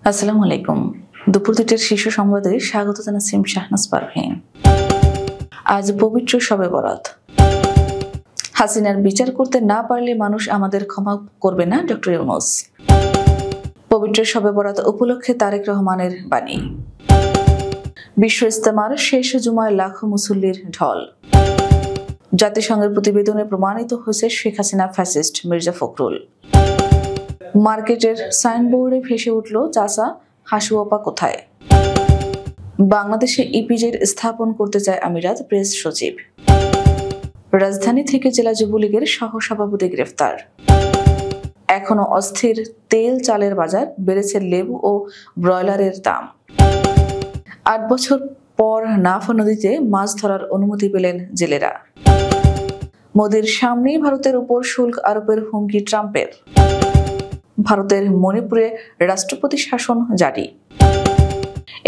আসসালামু আলাইকুম। দুপুর ২টার শীর্ষ সংবাদে স্বাগত জানাচ্ছি শাহনাজ পারভীন। আজ পবিত্র শবে বরাত। হাসিনার বিচার করতে না পারলে মানুষ আমাদের ক্ষমা করবে না, ডক্টর ইউনূস। পবিত্র শবে বরাত উপলক্ষে তারেক রহমানের বাণী। বিশ্ব ইজতেমার শেষ জুমায় লাখো মুসল্লির ঢল। জাতিসংঘের প্রতিবেদনে প্রমাণিত হয়েছে শেখ হাসিনা ফ্যাসিস্ট, মির্জা ফখরুল। মার্কেটের সাইনবোর্ডে ভেসে উঠল চাচা হাসুয়াপা কোথায়। বাংলাদেশে ইপিজেড স্থাপন করতে চায় আমিরাত, প্রেস সচিব। রাজধানী থেকে জেলা যুবলীগের সহসভাপতি গ্রেফতার। এখনো অস্থির তেল চালের বাজার, বেড়েছে লেবু ও ব্রয়লারের দাম। ৮ বছর পর নাফা নদীতে মাছ ধরার অনুমতি পেলেন জেলেরা। মোদির সামনেই ভারতের উপর শুল্ক আরোপের হুমকি ট্রাম্পের। ভারতের মণিপুরে রাষ্ট্রপতি শাসন জারি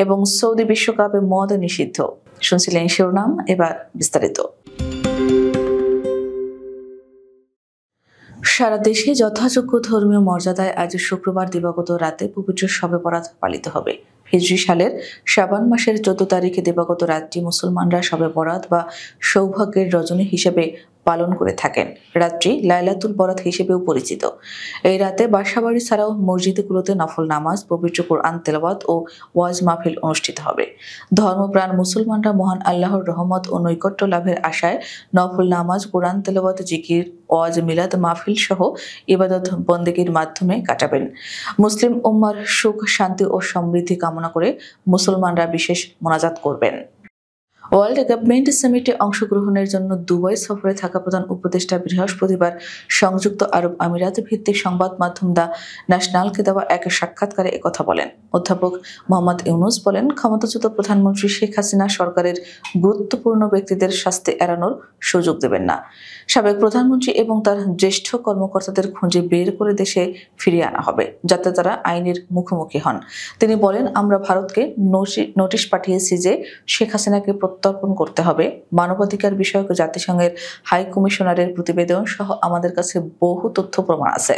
এবং সৌদি বিশ্বকাপে মদ নিষিদ্ধ। শুনছিলেন শিরোনাম, এবার বিস্তারিত। সারা দেশে যথাযোগ্য ধর্মীয় মর্যাদায় আজ শুক্রবার দিবাগত রাতে পবিত্র শবে বরাত পালিত হবে। হিজরি সালের শাবান মাসের ১৪ তারিখে দিবাগত রাতটি মুসলমানরা শবে বরাত বা সৌভাগ্যের রজনী হিসেবে পালন করে থাকেন। রাত্রি লাইলাতুল বরাত হিসেবেও পরিচিত। এই রাতে বাসাবাড়ি ছাড়াও মসজিদগুলোতে নফল নামাজ, পবিত্র কোরআন তেলাওয়াত ও ওয়াজ মাহফিল অনুষ্ঠিত হবে। ধর্মপ্রাণ মুসলমানরা মহান আল্লাহর রহমত ও নৈকট্য লাভের আশায় নফল নামাজ, কোরআন তেলাওয়াত, জিকির, ওয়াজ, মিলাদ মাহফিল সহ ইবাদত বন্দেগীর মাধ্যমে কাটাবেন। মুসলিম উম্মার সুখ, শান্তি ও সমৃদ্ধি কামনা করে মুসলমানরা বিশেষ মোনাজাত করবেন। ওয়ার্ল্ড গভর্নমেন্ট সামিটে অংশগ্রহণের জন্য দুবাই সফরে থাকা প্রধান উপদেষ্টা বৃহস্পতিবার সংযুক্ত আরব আমিরাত ভিত্তিক সংবাদ মাধ্যম দ্য ন্যাশনালকে দেওয়া এক সাক্ষাৎকারে একথা বলেন। অধ্যাপক মোহাম্মদ ইউনূস বলেন, ক্ষমতাচ্যুত প্রধানমন্ত্রী শেখ হাসিনা সরকারের গুরুত্বপূর্ণ ব্যক্তিদের শাস্তি এড়ানোর সুযোগ দেবেন না। সাবেক প্রধানমন্ত্রী এবং তার জ্যেষ্ঠ কর্মকর্তাদের খুঁজে বের করে দেশে ফিরিয়ে আনা হবে, যাতে তারা আইনের মুখোমুখি হন। তিনি বলেন, আমরা ভারতকে নোটিশ পাঠিয়েছি যে শেখ হাসিনাকে প্রত্যর্পণ করতে হবে। মানবাধিকার বিষয়ক জাতিসংঘের হাই কমিশনারের প্রতিবেদন সহ আমাদের কাছে বহু তথ্য প্রমাণ আছে।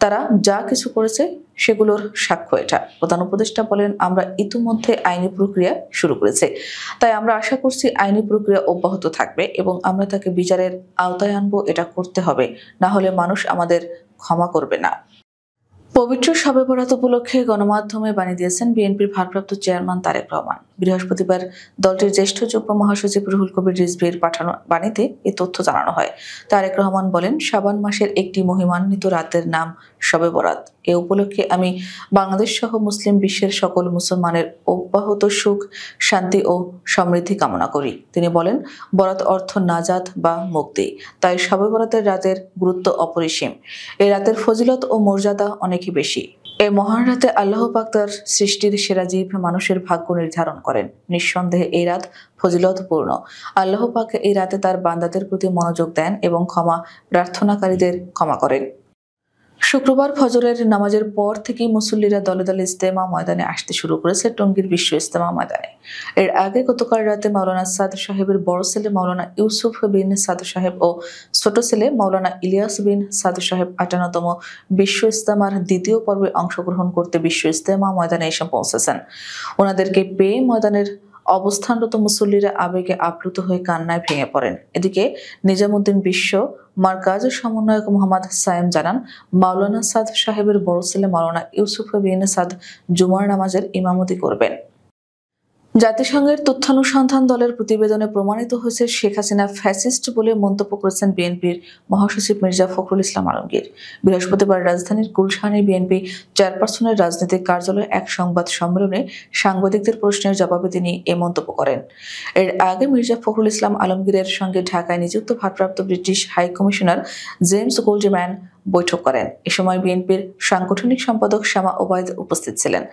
তারা যা কিছু করেছে সেগুলোর সাক্ষ্য এটা। প্রধান উপদেষ্টা বলেন, আমরা ইতিমধ্যে আইনি প্রক্রিয়া শুরু করেছি, তাই আমরা আশা করছি আইনি প্রক্রিয়া অব্যাহত থাকবে এবং আমরা তাকে বিচারের আওতায় আনবো। এটা করতে হবে, না হলে মানুষ আমাদের ক্ষমা করবে না। পবিত্র শবে বরাত উপলক্ষে গণমাধ্যমে বাণী দিয়েছেন বিএনপির ভারপ্রাপ্ত চেয়ারম্যান তারেক রহমান। বৃহস্পতিবার দলটির জ্যেষ্ঠ যুগ্ম মহাসচিব রুহুল কবির রিজভীর পাঠানো বাণীতে এই তথ্য জানানো হয়। তারেক রহমান বলেন, শাবান মাসের একটি মহিমান্বিত রাতের নাম শবে বরাত। এ উপলক্ষে আমি বাংলাদেশ সহ মুসলিম বিশ্বের সকল মুসলমানের অব্যাহত সুখ, শান্তি ও সমৃদ্ধি কামনা করি। তিনি বলেন, বরাত অর্থ নাজাত বা মুক্তি, তাই শবে বরাতের রাতের গুরুত্ব অপরিসীম। এই রাতের ফজিলত ও মর্যাদা অনেকই বেশি। এই মহান রাতে আল্লাহ পাক তার সৃষ্টির সেরা জীব মানুষের ভাগ্য নির্ধারণ করেন। নিঃসন্দেহে এই রাত ফজিলতপূর্ণ। আল্লাহ পাক এই রাতে তার বান্দাদের প্রতি মনোযোগ দেন এবং ক্ষমা প্রার্থনাকারীদের ক্ষমা করেন। শুক্রবার ফজরের নামাজের পর থেকেই মুসল্লিরা দলে দলে ইজতেমা ময়দানে আসতে শুরু করেছে টঙ্গীর বিশ্ব ইজতেমা ময়দানে। এর আগে গতকাল রাতে মাওলানা সাদ সাহেবের বড় ছেলে মাওলানা ইউসুফ বিন সাদ সাহেব ও ছোট ছেলে মাওলানা ইলিয়াস বিন সাদ সাহেব ৫৮তম বিশ্ব ইজতেমার দ্বিতীয় পর্বে অংশগ্রহণ করতে বিশ্ব ইজতেমা ময়দানে এসে পৌঁছেছেন। ওনাদেরকে পেয়ে ময়দানের অবস্থানরত মুসল্লিরা আবেগে আপ্লুত হয়ে কান্নায় ভেঙে পড়েন। এদিকে নিজামুদ্দিন বিশ্ব মারকাজ সমন্বয়ক মোহাম্মদ সায়েম জানান, মাওলানা সাদ সাহেবের বড় ছেলে মাওলানা ইউসুফ বিন সাদ জুমার নামাজের ইমামতি করবেন। জাতিসংঘের তথ্যানুসন্ধান দলের প্রতিবেদনে প্রমাণিত হয়েছে শেখ হাসিনা ফ্যাসিস্ট বলে মন্তব্য করেছেন বিএনপির মহাসচিব মির্জা ফখরুল ইসলাম আলমগীর। বৃহস্পতিবার রাজধানীর গুলশানে বিএনপি চেয়ারপারসনের রাজনৈতিক কার্যালয়ে এক সংবাদ সম্মেলনে সাংবাদিকদের প্রশ্নের জবাবে তিনি এ মন্তব্য করেন। এর আগে মির্জা ফখরুল ইসলাম আলমগীরের সঙ্গে ঢাকায় নিযুক্ত ভারপ্রাপ্ত British high commissioner James Goldman বৈঠক করেন। এ সময় বিএনপির সাংগঠনিক সম্পাদক শামা ওবায়দ উপস্থিত ছিলেন।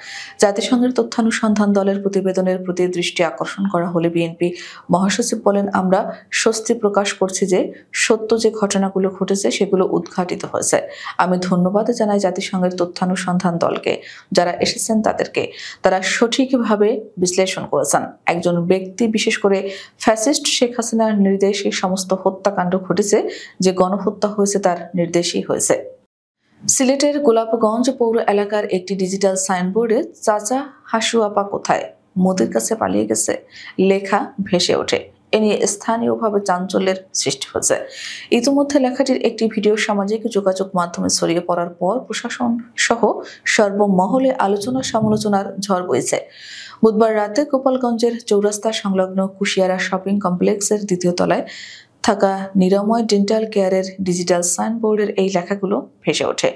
জাতিসংঘের তথ্যানুসন্ধান দলের প্রতিবেদনের প্রতি দৃষ্টি আকর্ষণ করা হলে বিএনপি মহাসচিব বলেন, আমরা স্বস্তি প্রকাশ করছি যে সত্য যে ঘটনাগুলো ঘটেছে সেগুলো উদ্ঘাটিত হয়েছে। আমি ধন্যবাদ জানাই জাতিসংঘের তথ্যানুসন্ধান দলকে, যারা এসেছেন তাদেরকে। তারা সঠিকভাবে বিশ্লেষণ করেছেন। একজন ব্যক্তি, বিশেষ করে ফ্যাসিস্ট শেখ হাসিনার নির্দেশে সমস্ত হত্যাকাণ্ড ঘটেছে, যে গণহত্যা হয়েছে তার নির্দেশই হয়েছে। সিলেটের গোলাপগঞ্জ পৌর এলাকার একটি ডিজিটাল সাইনবোর্ডে চাচা হাসু আপা কোথায়, মোদির কাছে পালিয়ে গেছে লেখা ভেসে ওঠে। এ নিয়ে স্থানীয়ভাবে চাঞ্চল্যের সৃষ্টি হয়েছে। ইতিমধ্যে লেখাটির একটি ভিডিও সামাজিক যোগাযোগ মাধ্যমে ছড়িয়ে পড়ার পর প্রশাসন সহ সর্বমহলে আলোচনা সমালোচনার ঝড় বইছে। বুধবার রাতে গোপালগঞ্জের চৌরাস্তা সংলগ্ন কুশিয়ারা শপিং কমপ্লেক্সের দ্বিতীয় তলায় থাকা নিরাময় ডেন্টাল কেয়ারের ডিজিটাল সাইনবোর্ডের এই লেখাগুলো ভেসে ওঠে।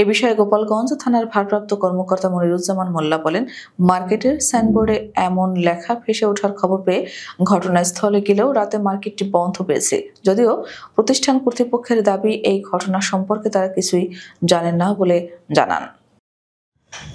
এ বিষয়ে গোপালগঞ্জ থানার ভারপ্রাপ্ত কর্মকর্তা মনিরুজ্জামান মোল্লা বলেন, মার্কেটের সাইনবোর্ডে এমন লেখা ভেসে ওঠার খবর পেয়ে ঘটনাস্থলে গেলেও রাতে মার্কেটটি বন্ধ পেয়েছে। যদিও প্রতিষ্ঠান কর্তৃপক্ষের দাবি, এই ঘটনা সম্পর্কে তারা কিছুই জানেন না বলে জানান।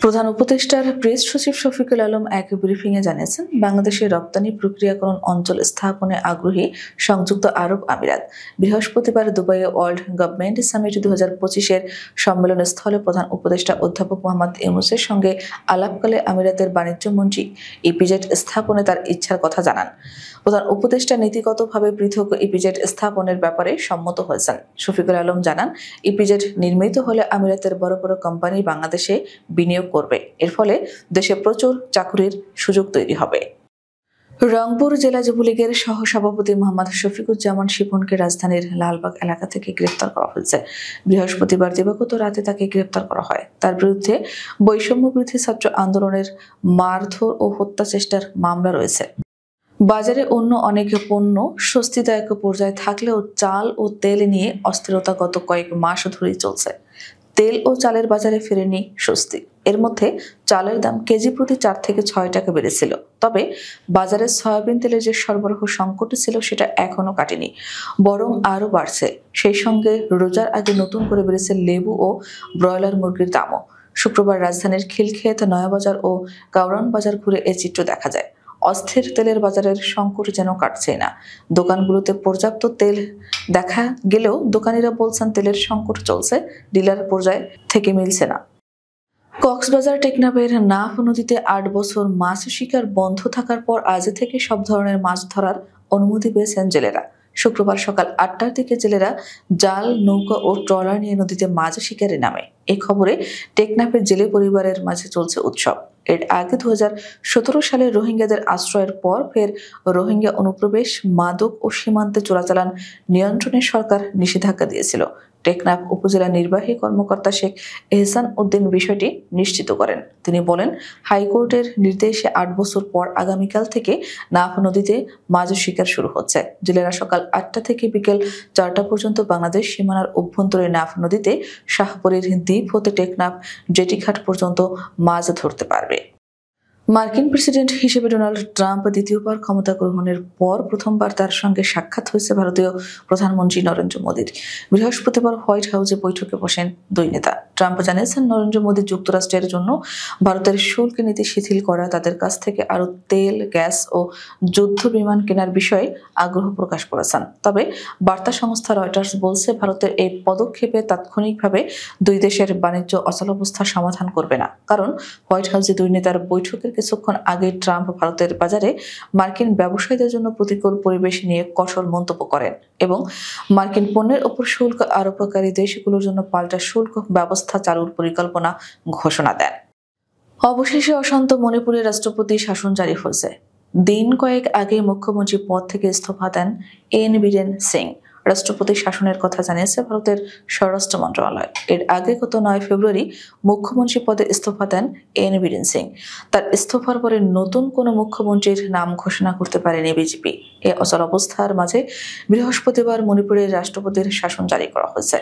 প্রধান উপদেষ্টার প্রেস সচিব শফিকুল আলম এক ব্রিফিংয়ে জানিয়েছেন, বাংলাদেশের রপ্তানি প্রক্রিয়াকরণ অঞ্চল স্থাপনে আগ্রহী সংযুক্ত আরব আমিরাত। বৃহস্পতিবার দুবাইয়ে ওয়ার্ল্ড গভর্নমেন্ট সামিট 2025-এর সম্মেলন স্থলে প্রধান উপদেষ্টা অধ্যাপক মোহাম্মদ ইউনূসের সঙ্গে আলাপকালে আমিরাতের বাণিজ্য মন্ত্রী ইপিজেড স্থাপনে তার ইচ্ছার কথা জানান। প্রধান উপদেষ্টা নীতিগতভাবে পৃথক ইপিজেড স্থাপনের ব্যাপারে সম্মত হয়েছেন। শফিকুল আলম জানান, ইপিজেড নির্মিত হলে আমিরাতের বড় বড় কোম্পানি বাংলাদেশে বিনিয়োগ করবে। এর ফলে দেশে প্রচুর চাকরির সুযোগ তৈরি হবে। রংপুর জেলা যুবলীগের সহসভাপতি মোহাম্মদ শফিকুজ্জামান শিপনকে রাজধানীর লালবাগ এলাকা থেকে গ্রেফতার করা হয়েছে। বৃহস্পতিবার দিবাগত রাতে তাকে গ্রেফতার করা হয়। তার বিরুদ্ধে বৈষম্য বিরোধী ছাত্র আন্দোলনের মারধর ও হত্যা চেষ্টার মামলা রয়েছে। বাজারে অন্য অনেক পণ্য স্বস্তিদায়ক পর্যায়ে থাকলেও চাল ও তেল নিয়ে অস্থিরতা গত কয়েক মাস ধরেই চলছে। তেল ও চালের বাজারে ফেরেনি স্বস্তি। এর মধ্যে চালের দাম কেজি প্রতি 4 থেকে 6 টাকা বেড়েছিল। তবে বাজারে সয়াবিন তেলের যে সরবরাহ সংকট ছিল সেটা এখনো কাটেনি, বরং আরও বাড়ছে। সেই সঙ্গে রোজার আগে নতুন করে বেড়েছে লেবু ও ব্রয়লার মুরগির দামও। শুক্রবার রাজধানীর খিলক্ষেত, নয়াবাজার ও কাউরান বাজার ঘুরে এ চিত্র দেখা যায়। অস্থির তেলের বাজারের সংকট যেন কাটছে না। দোকানগুলোতে পর্যাপ্ত তেল দেখা গেলেও দোকানিরা বলছেন তেলের সংকট চলছে, ডিলার পর্যায়ে থেকে মিলছে না। কক্সবাজার টেকনাফের নাফ নদীতে 8 বছর মাছ শিকার বন্ধ থাকার পর আজ থেকে সব ধরনের মাছ ধরার অনুমতি পেয়েছেন জেলেরা। শুক্রবার সকাল 8টার দিকে জেলেরা জাল, নৌকা ও ট্রলার নিয়ে নদীতে মাছ শিকারে নামে। এই খবরে টেকনাফের জেলে পরিবারের মাঝে চলছে উৎসব। এর আগে 2017 সালে রোহিঙ্গাদের আশ্রয়ের পর ফের রোহিঙ্গা অনুপ্রবেশ, মাদক ও সীমান্তে চোরাচালান নিয়ন্ত্রণে সরকার নিষেধাজ্ঞা দিয়েছিল। টেকনাফ উপজেলা নির্বাহী কর্মকর্তা শেখ এহসান উদ্দিন বিষয়টি নিশ্চিত করেন। তিনি বলেন, হাইকোর্টের নির্দেশে 8 বছর পর আগামীকাল থেকে নাফ নদীতে মাছ শিকার শুরু হচ্ছে। জেলেরা সকাল 8টা থেকে বিকেল 4টা পর্যন্ত বাংলাদেশ সীমানার অভ্যন্তরে নাফ নদীতে শাহপরীর দ্বীপ হতে টেকনাফ জেটিঘাট পর্যন্ত মাছ ধরতে পারবে। মার্কিন প্রেসিডেন্ট হিসেবে ডোনাল্ড ট্রাম্প দ্বিতীয়বার ক্ষমতা গ্রহণের পর প্রথমবার তার সঙ্গে সাক্ষাৎ হয়েছে ভারতীয় প্রধানমন্ত্রী নরেন্দ্র মোদীর। বৃহস্পতিবার হোয়াইট হাউসে বৈঠকে বসেন দুই নেতা। ট্রাম্প জানিয়েছেন, নরেন্দ্র মোদী যুক্তরাষ্ট্রের জন্য ভারতের শুল্ক নীতি শিথিল করা, তাদের কাছ থেকে আরও তেল, গ্যাস ও যুদ্ধ বিমান কেনার বিষয়ে আগ্রহ প্রকাশ করেছেন। তবে বার্তা সংস্থা রয়টার্স বলছে, ভারতের এই পদক্ষেপে তাৎক্ষণিকভাবে দুই দেশের বাণিজ্য অচলাবস্থার সমাধান করবে না। কারণ হোয়াইট হাউসে দুই নেতার বৈঠকের কিছুক্ষণ আগে ট্রাম্প ভারতের বাজারে মার্কিন ব্যবসায়ীদের জন্য প্রতিকূল পরিবেশ নিয়ে কঠোর মন্তব্য করেন এবং মার্কিন পণ্যের ওপর শুল্ক আরোপকারী দেশগুলোর জন্য পাল্টা শুল্ক ব্যবস্থা চালুর পরিকল্পনা ঘোষণা দেন। অবশেষে অশান্ত মণিপুরের রাষ্ট্রপতি শাসন জারি হয়েছে। দিন কয়েক আগে মুখ্যমন্ত্রী পদ থেকে ইস্তফা দেন এন বীরেন সিং। রাষ্ট্রপতি শাসনের কথা জানিয়েছে ভারতের স্বরাষ্ট্র মন্ত্রণালয়। এর আগে গত 9 ফেব্রুয়ারি মুখ্যমন্ত্রী পদে ইস্তফা দেন এন বীরেন সিং। তার ইস্তফার পরে নতুন কোনো মুখ্যমন্ত্রীর নাম ঘোষণা করতে পারেনি বিজেপি। এই অচলাবস্থার মাঝে বৃহস্পতিবার মণিপুরের রাষ্ট্রপতির শাসন জারি করা হয়েছে।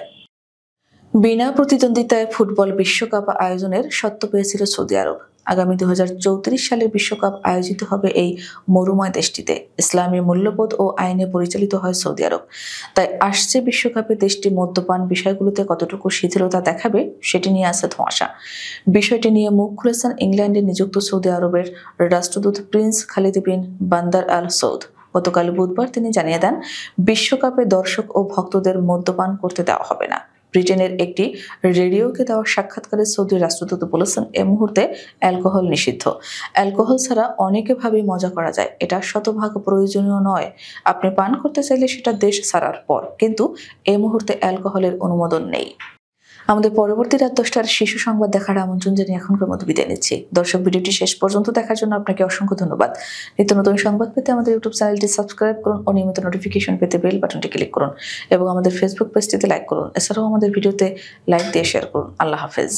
বিনা প্রতিদ্বন্দ্বিতায় ফুটবল বিশ্বকাপ আয়োজনের সত্ত্ব পেয়েছিল সৌদি আরব। আগামী 2034 সালের বিশ্বকাপ আয়োজিত হবে এই মরুময় দেশটিতে। ইসলামী মূল্যবোধ ও আইনে পরিচালিত হয় সৌদি আরব। তাই আসছে বিশ্বকাপে দেশটি মদ্যপান বিষয়গুলোতে কতটুকু শিথিলতা দেখাবে সেটি নিয়ে আছে ধোঁয়াশা। বিষয়টি নিয়ে মুখ খুলেছেন ইংল্যান্ডে নিযুক্ত সৌদি আরবের রাষ্ট্রদূত প্রিন্স খালিদ বিন বান্দার আল সৌদ। গতকাল বুধবার তিনি জানিয়ে দেন, বিশ্বকাপে দর্শক ও ভক্তদের মদ্যপান করতে দেওয়া হবে না। ব্রিটেনের একটি রেডিওকে দেওয়া সাক্ষাৎকারে সৌদি রাষ্ট্রদূত বলেছেন, এ মুহূর্তে অ্যালকোহল নিষিদ্ধ। অ্যালকোহল ছাড়া অনেকে ভাবে মজা করা যায়, এটা শতভাগ প্রয়োজনীয় নয়। আপনি পান করতে চাইলে সেটা দেশ ছাড়ার পর, কিন্তু এ মুহূর্তে অ্যালকোহলের অনুমোদন নেই। আমাদের পরবর্তী রাত 10টার শিশু সংবাদ দেখার আমন্ত্রণ জানিয়ে এখনকার মতো বিদায় নিচ্ছি। দর্শক, ভিডিওটি শেষ পর্যন্ত দেখার জন্য আপনাকে অসংখ্য ধন্যবাদ। নিত্য নতুন সংবাদ পেতে আমাদের ইউটিউব চ্যানেলটি সাবস্ক্রাইব করুন ও নিয়মিত নোটিফিকেশন পেতে বেল বাটনটি ক্লিক করুন এবং আমাদের ফেসবুক পেজটিতে লাইক করুন। এছাড়াও আমাদের ভিডিওতে লাইক দিয়ে শেয়ার করুন। আল্লাহ হাফেজ।